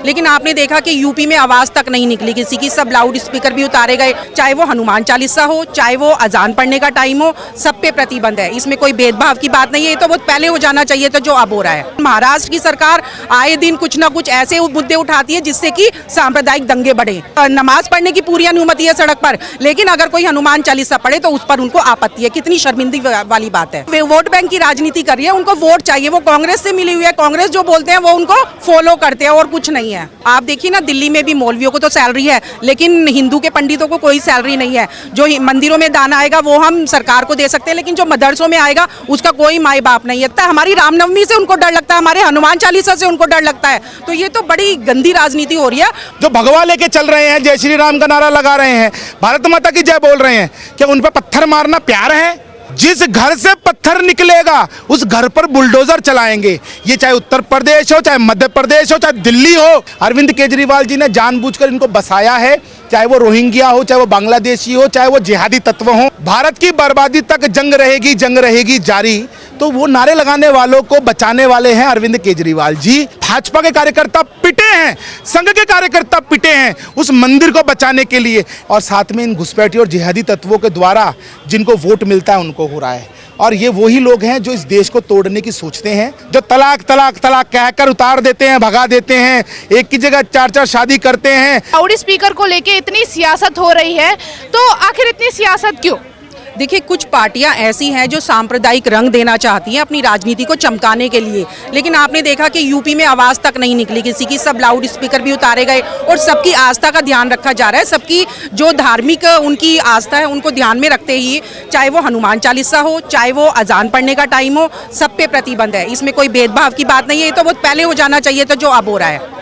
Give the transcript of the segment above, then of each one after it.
लेकिन आपने देखा कि यूपी में आवाज तक नहीं निकली किसी की, सब लाउड स्पीकर भी उतारे गए, चाहे वो हनुमान चालीसा हो, चाहे वो अजान पढ़ने का टाइम हो, सब पे प्रतिबंध है। इसमें कोई भेदभाव की बात नहीं है, ये तो बहुत पहले हो जाना चाहिए था जो अब हो रहा है। महाराष्ट्र की सरकार आए दिन कुछ ना कुछ ऐसे मुद्दे उठाती है जिससे कि सांप्रदायिक दंगे बढ़े। नमाज पढ़ने की पूरी अनुमति है सड़क पर, लेकिन अगर कोई हनुमान चालीसा पढ़े तो उस पर उनको आपत्ति है। कितनी शर्मिंदगी वाली बात है। वे वोट बैंक की राजनीति कर रही है, उनको वोट चाहिए, वो कांग्रेस से मिली हुई है, कांग्रेस जो बोलते हैं वो उनको फॉलो करते हैं और कुछ नहीं है। आप देखिए ना, दिल्ली में भी मौलवियों को तो सैलरी है, लेकिन हिंदू के पंडितों को कोई सैलरी नहीं है। जो मंदिरों में दान आएगा वो हम सरकार को दे सकते हैं, लेकिन जो मदरसों में आएगा उसका कोई माई बाप नहीं है। हमारी रामनवमी से उनको डर लगता है, हमारे हनुमान चालीसा से उनको डर लगता है। तो ये तो बड़ी गंदी राजनीति हो रही है। जो भगवा लेके चल रहे हैं, जय श्री राम का नारा लगा रहे हैं, भारत माता की जय बोल रहे हैं, क्या उन पर पत्थर मारना प्यार है? जिस घर से पत्थर निकलेगा उस घर पर बुलडोजर चलाएंगे। ये चाहे उत्तर प्रदेश हो, चाहे मध्य प्रदेश हो, चाहे दिल्ली हो। अरविंद केजरीवाल जी ने जानबूझकर इनको बसाया है, चाहे वो रोहिंग्या हो, चाहे वो बांग्लादेशी हो, चाहे वो जिहादी तत्व हो। भारत की बर्बादी तक जंग रहेगी जारी। तो वो नारे लगाने वालों को बचाने वाले हैं अरविंद केजरीवाल जी। भाजपा के कार्यकर्ता पिटे हैं, संघ के कार्यकर्ता पिटे हैं उस मंदिर को बचाने के लिए, और साथ में इन घुसपैठी और जिहादी तत्वों के द्वारा जिनको वोट मिलता है उनको हो रहा है। और ये वही लोग हैं जो इस देश को तोड़ने की सोचते हैं, जो तलाक तलाक तलाक कहकर उतार देते हैं, भगा देते हैं, एक की जगह 4-4 शादी करते हैं। लाउड स्पीकर को लेके इतनी सियासत हो रही है, तो आखिर इतनी सियासत क्यों? देखिए, कुछ पार्टियां ऐसी हैं जो सांप्रदायिक रंग देना चाहती हैं अपनी राजनीति को चमकाने के लिए, लेकिन आपने देखा कि यूपी में आवाज तक नहीं निकली किसी की, सब लाउड स्पीकर भी उतारे गए और सबकी आस्था का ध्यान रखा जा रहा है। सबकी जो धार्मिक उनकी आस्था है उनको ध्यान में रखते ही, चाहे वो हनुमान चालीसा हो, चाहे वो अजान पढ़ने का टाइम हो, सब पे प्रतिबंध है। इसमें कोई भेदभाव की बात नहीं है, ये तो बहुत पहले हो जाना चाहिए था जो अब हो रहा है।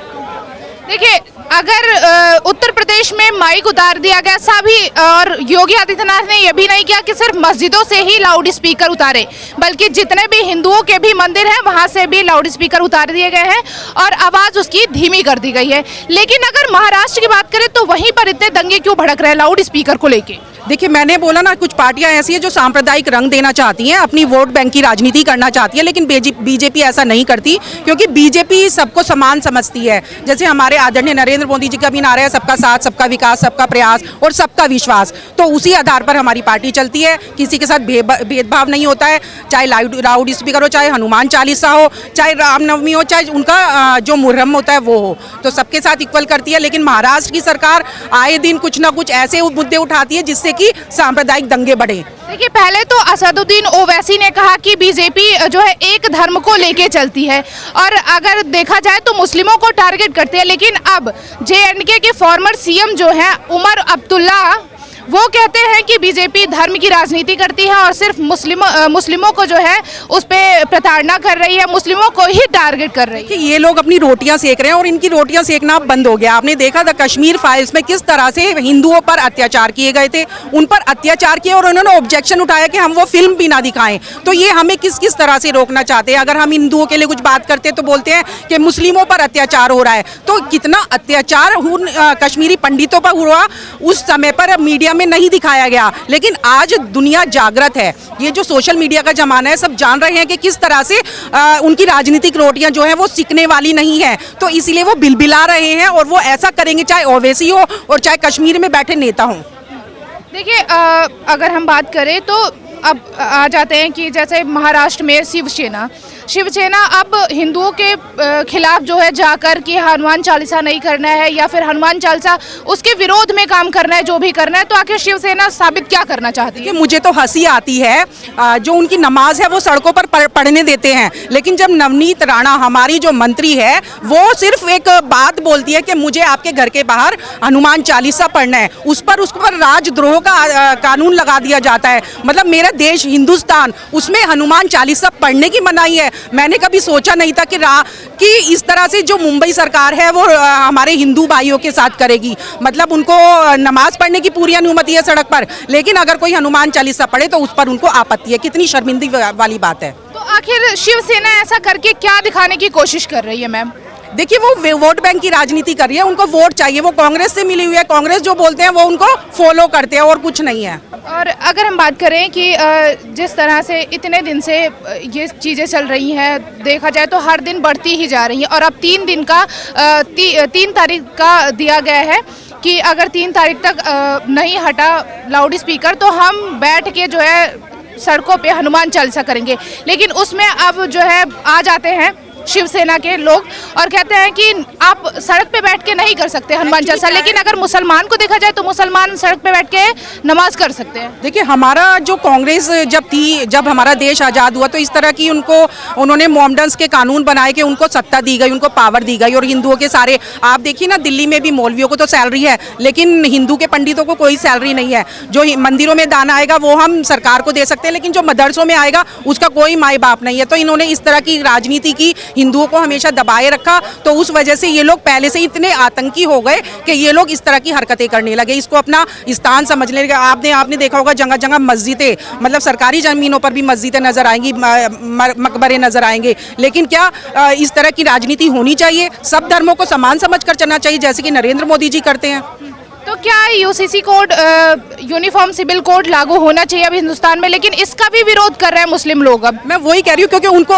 देखिए, अगर उत्तर प्रदेश में माइक उतार दिया गया सभी, और योगी आदित्यनाथ ने यह भी नहीं किया कि सिर्फ मस्जिदों से ही लाउड स्पीकर उतारे, बल्कि जितने भी हिंदुओं के भी मंदिर हैं वहां से भी लाउड स्पीकर उतार दिए गए हैं और आवाज उसकी धीमी कर दी गई है। लेकिन अगर महाराष्ट्र की बात करें तो वहीं पर इतने दंगे क्यों भड़क रहे हैं लाउड स्पीकर को लेके? देखिए, मैंने बोला ना, कुछ पार्टियां ऐसी हैं जो सांप्रदायिक रंग देना चाहती हैं, अपनी वोट बैंक की राजनीति करना चाहती है, लेकिन बीजेपी ऐसा नहीं करती, क्योंकि बीजेपी सबको समान समझती है। जैसे हमारे आदरणीय नरेंद्र मोदी जी का भी नारा है, सबका साथ, सबका विकास, सबका प्रयास और सबका विश्वास। तो उसी आधार पर हमारी पार्टी चलती है, किसी के साथ भेदभाव नहीं होता है, चाहे लाउड स्पीकर हो, चाहे हनुमान चालीसा हो, चाहे रामनवमी हो, चाहे उनका जो मुहर्रम होता है वो हो, तो सबके साथ इक्वल करती है। लेकिन महाराष्ट्र की सरकार आए दिन कुछ ना कुछ ऐसे मुद्दे उठाती है जिससे कि सांप्रदायिक दंगे बढ़े। देखिए, पहले तो असदुद्दीन ओवैसी ने कहा कि बीजेपी जो है एक धर्म को लेके चलती है, और अगर देखा जाए तो मुस्लिमों को टारगेट करती है। लेकिन अब JNK के फॉर्मर CM जो हैं उमर अब्दुल्ला, वो कहते हैं कि बीजेपी धर्म की राजनीति करती है और सिर्फ मुस्लिमों को जो है उस पर प्रताड़ना कर रही है, मुस्लिमों को ही टारगेट कर रही है। ये लोग अपनी रोटियां सेक रहे हैं और इनकी रोटियां सेकना बंद हो गया। आपने देखा था कश्मीर फाइल्स में किस तरह से हिंदुओं पर अत्याचार किए गए थे, उन पर अत्याचार किए और उन्होंने ऑब्जेक्शन उठाया कि हम वो फिल्म भी ना दिखाएं। तो ये हमें किस किस तरह से रोकना चाहते हैं? अगर हम हिंदुओं के लिए कुछ बात करते हैं तो बोलते हैं कि मुस्लिमों पर अत्याचार हो रहा है। तो कितना अत्याचार कश्मीरी पंडितों पर हुआ उस समय पर मीडिया में नहीं दिखाया गया, लेकिन आज दुनिया जागृत है। ये जो सोशल मीडिया का जमाना है, सब जान रहे हैं कि किस तरह से उनकी राजनीतिक रोटियां जो है वो सिकने वाली नहीं है। तो इसीलिए वो बिलबिला रहे हैं और वो ऐसा करेंगे, चाहे ओवैसी हो और चाहे कश्मीर में बैठे नेता हों। देखिए, अगर हम बात करें तो अब आ जाते हैं कि जैसे महाराष्ट्र में शिवसेना अब हिंदुओं के खिलाफ जो है जाकर कि हनुमान चालीसा नहीं करना है या फिर हनुमान चालीसा उसके विरोध में काम करना है, जो भी करना है। तो आखिर शिवसेना साबित क्या करना चाहती है? मुझे तो हंसी आती है, जो उनकी नमाज है वो सड़कों पर पढ़ने देते हैं, लेकिन जब नवनीत राणा हमारी जो मंत्री है वो सिर्फ एक बात बोलती है कि मुझे आपके घर के बाहर हनुमान चालीसा पढ़ना है, उस पर राजद्रोह का कानून लगा दिया जाता है। मतलब मेरा देश हिंदुस्तान, उसमें हनुमान चालीसा पढ़ने की मनाही है। मैंने कभी सोचा नहीं था कि इस तरह से जो मुंबई सरकार है वो हमारे हिंदू भाइयों के साथ करेगी। मतलब उनको नमाज पढ़ने की पूरी अनुमति है सड़क पर, लेकिन अगर कोई हनुमान चालीसा पढ़े तो उस पर उनको आपत्ति है। कितनी शर्मिंदगी वाली बात है। तो आखिर शिवसेना ऐसा करके क्या दिखाने की कोशिश कर रही है मैम? देखिए वो वोट बैंक की राजनीति कर रही है, उनको वोट चाहिए, वो कांग्रेस से मिली हुई है, कांग्रेस जो बोलते हैं वो उनको फॉलो करते हैं और कुछ नहीं है। और अगर हम बात करें कि जिस तरह से इतने दिन से ये चीज़ें चल रही हैं, देखा जाए तो हर दिन बढ़ती ही जा रही हैं और अब 3 दिन का 3 तारीख का दिया गया है कि अगर 3 तारीख तक नहीं हटा लाउड स्पीकर तो हम बैठ के जो है सड़कों पे हनुमान चालीसा करेंगे। लेकिन उसमें अब जो है आ जाते हैं शिवसेना के लोग और कहते हैं कि आप सड़क पे बैठ के नहीं कर सकते हनुमान चालीसा, लेकिन अगर मुसलमान को देखा जाए तो मुसलमान सड़क पे बैठ के नमाज कर सकते हैं। देखिए हमारा जो कांग्रेस जब हमारा देश आज़ाद हुआ तो इस तरह की उन्होंने मोमडन्स के कानून बनाए कि उनको सत्ता दी गई, उनको पावर दी गई और हिंदुओं के सारे, आप देखिए ना दिल्ली में भी मौलवियों को तो सैलरी है लेकिन हिंदू के पंडितों को कोई सैलरी नहीं है। जो मंदिरों में दान आएगा वो हम सरकार को दे सकते हैं लेकिन जो मदरसों में आएगा उसका कोई माई बाप नहीं है। तो इन्होंने इस तरह की राजनीति की, हिंदुओं को हमेशा दबाए रखा, तो उस वजह से ये लोग पहले से इतने आतंकी हो गए कि ये लोग इस तरह की हरकतें करने लगे, इसको अपना स्थान समझने लगे। आपने देखा होगा जगह जगह मस्जिदें, मतलब सरकारी जमीनों पर भी मस्जिदें नजर आएंगी, मकबरे नजर आएंगे। लेकिन क्या इस तरह की राजनीति होनी चाहिए? सब धर्मों को समान समझकर चलना चाहिए जैसे कि नरेंद्र मोदी जी करते हैं। तो क्या UCC code, uniform civil code लागू होना चाहिए अब हिंदुस्तान में, लेकिन इसका भी विरोध कर रहे हैं मुस्लिम लोग। अब मैं वही कह रही हूँ क्योंकि उनको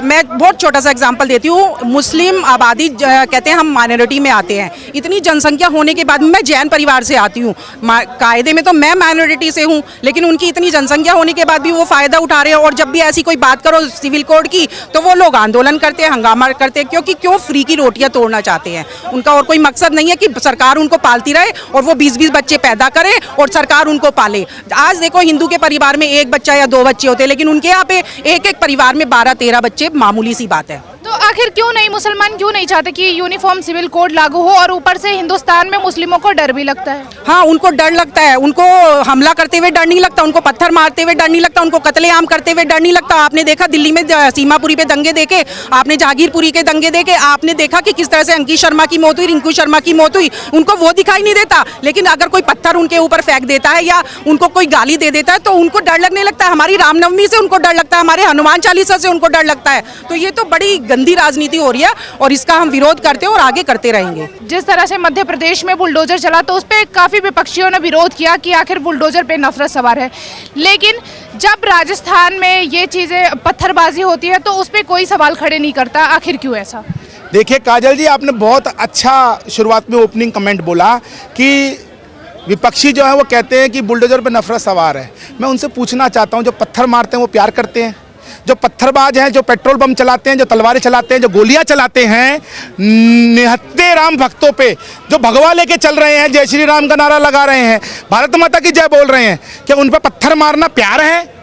मैं बहुत छोटा सा एग्जांपल देती हूँ, मुस्लिम आबादी कहते हैं हम माइनॉरिटी में आते हैं, इतनी जनसंख्या होने के बाद मैं जैन परिवार से आती हूँ, कायदे में तो मैं माइनॉरिटी से हूँ लेकिन उनकी इतनी जनसंख्या होने के बाद भी वो फायदा उठा रहे हैं और जब भी ऐसी कोई बात करो सिविल कोड की तो वो लोग आंदोलन करते हैं, हंगामा करते हैं, क्योंकि क्यों फ्री की रोटियां तोड़ना चाहते हैं। उनका और कोई मकसद नहीं है कि सरकार उनको पालती रहे और वो 20-20 बच्चे पैदा करें और सरकार उनको पाले। आज देखो हिंदू के परिवार में 1 बच्चा या 2 बच्चे होते हैं लेकिन उनके यहाँ पे एक परिवार में 12-13 बच्चे मामूली सी बात है। तो आखिर क्यों नहीं, मुसलमान क्यों नहीं चाहते कि यूनिफॉर्म सिविल कोड लागू हो? और ऊपर से हिंदुस्तान में मुस्लिमों को डर भी लगता है। हाँ, उनको डर लगता है, उनको हमला करते हुए डर नहीं लगता, उनको पत्थर मारते हुए डर नहीं लगता, उनको कत्लेआम करते हुए डर नहीं लगता। आपने देखा दिल्ली में सीमापुरी पे दंगे देखे, आपने जहांगीरपुरी के दंगे देखे, आपने देखा कि किस तरह से अंकित शर्मा की मौत हुई, रिंकू शर्मा की मौत हुई, उनको वो दिखाई नहीं देता। लेकिन अगर कोई पत्थर उनके ऊपर फेंक देता है या उनको कोई गाली दे देता है तो उनको डर लगने लगता है। हमारी रामनवमी से उनको डर लगता है, हमारे हनुमान चालीसा से उनको डर लगता है। तो ये तो बड़ी गंदी राजनीति हो रही है और इसका हम विरोध करते हैं और आगे करते रहेंगे। जिस तरह से मध्य प्रदेश में बुलडोजर चला तो उस पर काफी विपक्षियों ने विरोध किया कि आखिर बुलडोजर पे नफरत सवार है, लेकिन जब राजस्थान में ये चीजें पत्थरबाजी होती है तो उस पर कोई सवाल खड़े नहीं करता। आखिर क्यों ऐसा? देखिए काजल जी, आपने बहुत अच्छा शुरुआत में ओपनिंग कमेंट बोला कि विपक्षी जो है वो कहते हैं कि बुलडोजर पे नफरत सवार है। मैं उनसे पूछना चाहता हूँ, जो पत्थर मारते हैं वो प्यार करते हैं? जो पत्थरबाज हैं, जो पेट्रोल बम चलाते हैं, जो तलवारें चलाते हैं, जो गोलियां चलाते हैं निहत्थे राम भक्तों पे, जो भगवा लेके चल रहे हैं, जय श्री राम का नारा लगा रहे हैं, भारत माता की जय बोल रहे हैं, क्या उन पे पत्थर मारना प्यार है?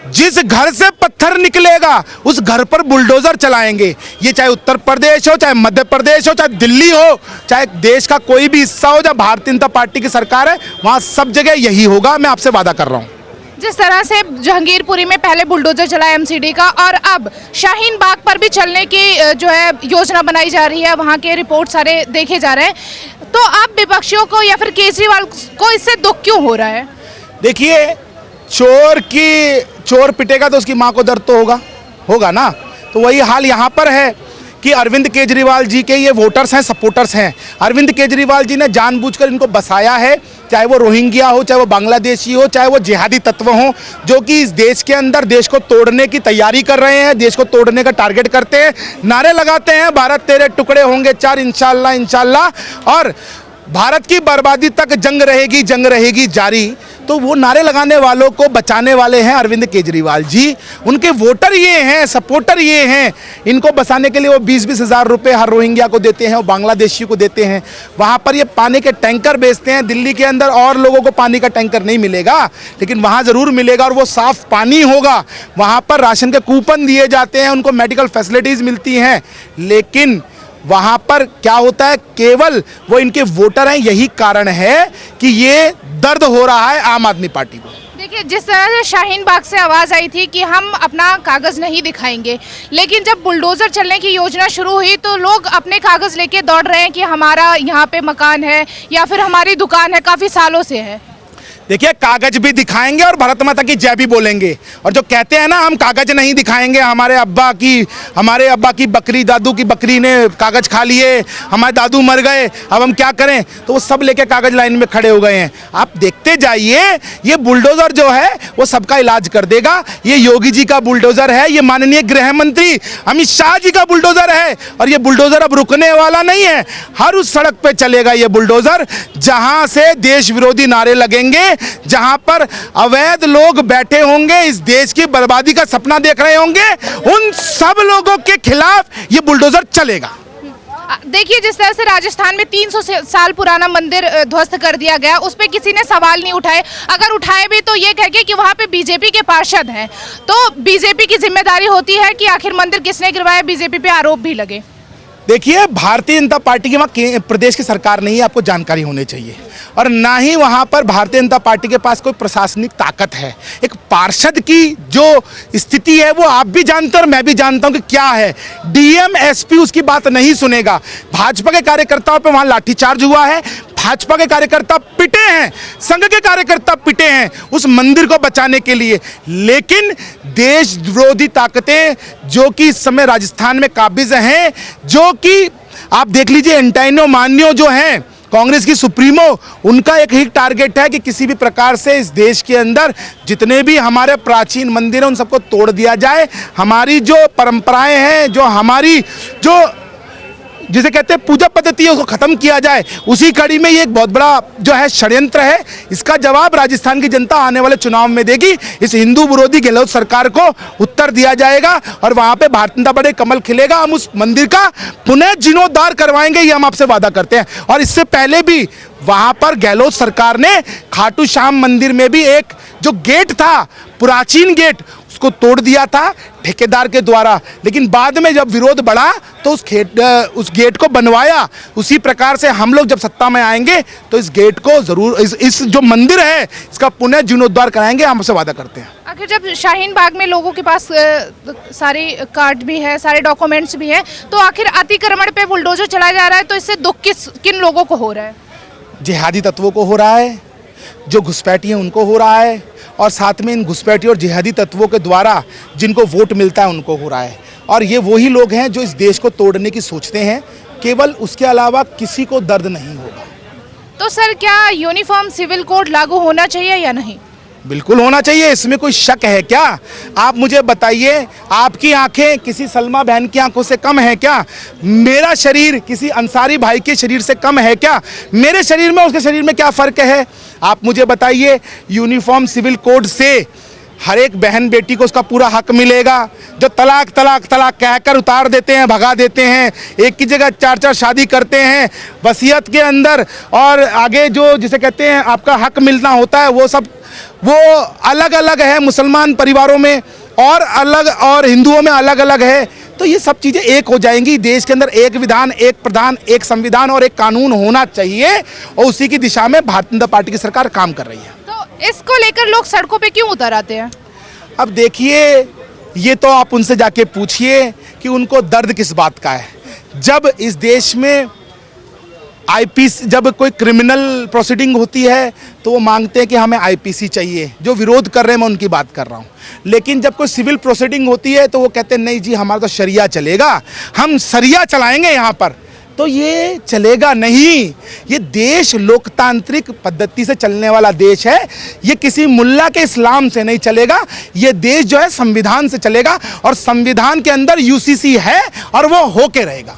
जिस घर से पत्थर निकलेगा उस घर पर बुलडोजर चलाएंगे। ये चाहे उत्तर प्रदेश हो, चाहे मध्य प्रदेश हो, चाहे दिल्ली हो, चाहे देश का कोई भी हिस्सा हो जहाँ भारतीय जनता पार्टी की सरकार है, वहाँ सब जगह यही होगा। मैं आपसे वादा कर रहा हूँ। जिस तरह से जहांगीरपुरी में पहले बुलडोजर चला एमसीडी का और अब शाहीन बाग पर भी चलने की जो है योजना बनाई जा रही है, वहाँ के रिपोर्ट सारे देखे जा रहे हैं, तो अब विपक्षियों को या फिर केजरीवाल को इससे दुख क्यों हो रहा है? देखिए, चोर पिटेगा तो उसकी माँ को दर्द तो होगा ना। तो वही हाल यहाँ पर है कि अरविंद केजरीवाल जी के ये वोटर्स हैं, सपोर्टर्स हैं। अरविंद केजरीवाल जी ने जानबूझकर इनको बसाया है, चाहे वो रोहिंग्या हो, चाहे वो बांग्लादेशी हो, चाहे वो जिहादी तत्व हो, जो कि इस देश के अंदर देश को तोड़ने की तैयारी कर रहे हैं, देश को तोड़ने का टारगेट करते हैं, नारे लगाते हैं भारत तेरे टुकड़े होंगे 4 इंशाल्लाह इंशाल्लाह, और भारत की बर्बादी तक जंग रहेगी जारी। तो वो नारे लगाने वालों को बचाने वाले हैं अरविंद केजरीवाल जी। उनके वोटर ये हैं, सपोर्टर ये हैं। इनको बसाने के लिए वो 20-20 हज़ार रुपये हर रोहिंग्या को देते हैं और बांग्लादेशी को देते हैं। वहाँ पर ये पानी के टैंकर बेचते हैं। दिल्ली के अंदर और लोगों को पानी का टैंकर नहीं मिलेगा, लेकिन वहाँ ज़रूर मिलेगा और वो साफ़ पानी होगा। वहाँ पर राशन के कूपन दिए जाते हैं, उनको मेडिकल फैसिलिटीज़ मिलती हैं। लेकिन वहाँ पर क्या होता है, केवल वो इनके वोटर हैं। यही कारण है कि ये दर्द हो रहा है आम आदमी पार्टी को। देखिए, जिस तरह से शाहीन बाग से आवाज़ आई थी कि हम अपना कागज़ नहीं दिखाएंगे, लेकिन जब बुलडोज़र चलने की योजना शुरू हुई तो लोग अपने कागज़ लेके दौड़ रहे हैं कि हमारा यहाँ पे मकान है या फिर हमारी दुकान है, काफ़ी सालों से है। देखिए, कागज भी दिखाएंगे और भारत माता की जय भी बोलेंगे। और जो कहते हैं ना, हम कागज नहीं दिखाएंगे, हमारे अब्बा की बकरी, दादू की बकरी ने कागज खा लिए, हमारे दादू मर गए, अब हम क्या करें, तो वो सब लेके कागज लाइन में खड़े हो गए हैं। आप देखते जाइए, ये बुलडोजर जो है वो सबका इलाज कर देगा। ये योगी जी का बुलडोजर है, ये माननीय गृह मंत्री अमित शाह जी का बुलडोजर है। और ये बुलडोजर अब रुकने वाला नहीं है, हर उस सड़क पे चलेगा ये बुलडोजर जहां से देश विरोधी नारे लगेंगे, जहां पर अवैध लोग बैठे होंगे, इस देश की बर्बादी का सपना देख रहे होंगे, उन सब लोगों के खिलाफ ये बुलडोजर चलेगा। देखिए, जिस तरह से राजस्थान में 300 साल पुराना मंदिर ध्वस्त कर दिया गया, उस पर किसी ने सवाल नहीं उठाए। अगर उठाए भी तो ये कह के कि वहाँ पे बीजेपी के पार्षद हैं, तो बीजेपी की जिम्मेदारी होती है कि आखिर मंदिर किसने गिरवाया, बीजेपी पे आरोप भी लगे। देखिए, भारतीय जनता पार्टी की वहाँ प्रदेश की सरकार नहीं है, आपको जानकारी होनी चाहिए। और ना ही वहाँ पर भारतीय जनता पार्टी के पास कोई प्रशासनिक ताकत है। एक पार्षद की जो स्थिति है वो आप भी जानते हैं और मैं भी जानता हूँ कि क्या है। डीएम एसपी उसकी बात नहीं सुनेगा। भाजपा के कार्यकर्ताओं पे वहाँ लाठीचार्ज हुआ है, भाजपा के कार्यकर्ता पिटे हैं, संघ के कार्यकर्ता पिटे हैं उस मंदिर को बचाने के लिए। लेकिन देश विरोधी ताकतें जो कि इस समय राजस्थान में काबिज हैं, जो कि आप देख लीजिए, एंटाइनो मान्यो जो हैं कांग्रेस की सुप्रीमो, उनका एक ही टारगेट है कि किसी भी प्रकार से इस देश के अंदर जितने भी हमारे प्राचीन मंदिर हैं उन सबको तोड़ दिया जाए। हमारी जो परंपराएं हैं, जो हमारी जो जिसे कहते हैं पूजा पद्धति है, उसको खत्म किया जाए। उसी कड़ी में ये एक बहुत बड़ा जो है षड्यंत्र है। इसका जवाब राजस्थान की जनता आने वाले चुनाव में देगी। इस हिंदू विरोधी गहलोत सरकार को उत्तर दिया जाएगा और वहां पे भारतीय जनता पार्टी कमल खिलेगा। हम उस मंदिर का पुनः जीर्णोद्धार करवाएंगे, ये हम आपसे वादा करते हैं। और इससे पहले भी वहां पर गहलोत सरकार ने खाटू श्याम मंदिर में भी एक जो गेट था, प्राचीन गेट, उसको तोड़ दिया था ठेकेदार के द्वारा। लेकिन बाद में जब विरोध बढ़ा तो उस गेट को बनवाया। उसी प्रकार से हम लोग जब सत्ता में आएंगे तो इस गेट को जरूर, इस जो मंदिर है इसका पुनः जीर्णोद्धार कराएंगे, हम आपसे वादा करते हैं। आखिर जब शाहीन बाग में लोगों के पास सारे कार्ड भी है, सारे डॉक्यूमेंट्स भी हैं, तो आखिर अतिक्रमण पे बुलडोजर चलाया जा रहा है, तो इससे दुख किन लोगों को हो रहा है? जिहादी तत्वों को हो रहा है, जो घुसपैठी हैं उनको हो रहा है, और साथ में इन घुसपैठी और जिहादी तत्वों के द्वारा जिनको वोट मिलता है उनको हो रहा है। और ये वही लोग हैं जो इस देश को तोड़ने की सोचते हैं, केवल उसके अलावा किसी को दर्द नहीं होगा। तो सर, क्या यूनिफॉर्म सिविल कोड लागू होना चाहिए या नहीं? बिल्कुल होना चाहिए, इसमें कोई शक है क्या? आप मुझे बताइए, आपकी आंखें किसी सलमा बहन की आंखों से कम है क्या? मेरा शरीर किसी अंसारी भाई के शरीर से कम है क्या? मेरे शरीर में उसके शरीर में क्या फ़र्क है? आप मुझे बताइए। यूनिफॉर्म सिविल कोड से हर एक बहन बेटी को उसका पूरा हक मिलेगा। जो तलाक तलाक तलाक कहकर उतार देते हैं, भगा देते हैं, एक की जगह 4-4 शादी करते हैं वसीयत के अंदर, और आगे जो जिसे कहते हैं आपका हक मिलना होता है, वो सब वो अलग अलग है मुसलमान परिवारों में, और अलग, और हिंदुओं में अलग अलग है। तो ये सब चीज़ें एक हो जाएंगी। देश के अंदर एक विधान, एक प्रधान, एक संविधान और एक कानून होना चाहिए, और उसी की दिशा में भारतीय जनता पार्टी की सरकार काम कर रही है। तो इसको लेकर लोग सड़कों पे क्यों उतर आते हैं? अब देखिए, ये तो आप उनसे जाके पूछिए कि उनको दर्द किस बात का है। जब इस देश में आईपीसी, जब कोई क्रिमिनल प्रोसीडिंग होती है तो वो मांगते हैं कि हमें आईपीसी चाहिए। जो विरोध कर रहे हैं मैं उनकी बात कर रहा हूँ। लेकिन जब कोई सिविल प्रोसीडिंग होती है तो वो कहते हैं नहीं जी, हमारा तो शरिया चलेगा, हम शरिया चलाएंगे यहाँ पर। तो ये चलेगा नहीं। ये देश लोकतांत्रिक पद्धति से चलने वाला देश है। ये किसी मुल्ला के इस्लाम से नहीं चलेगा। ये देश जो है संविधान से चलेगा, और संविधान के अंदर यूसीसी है और वो होके रहेगा।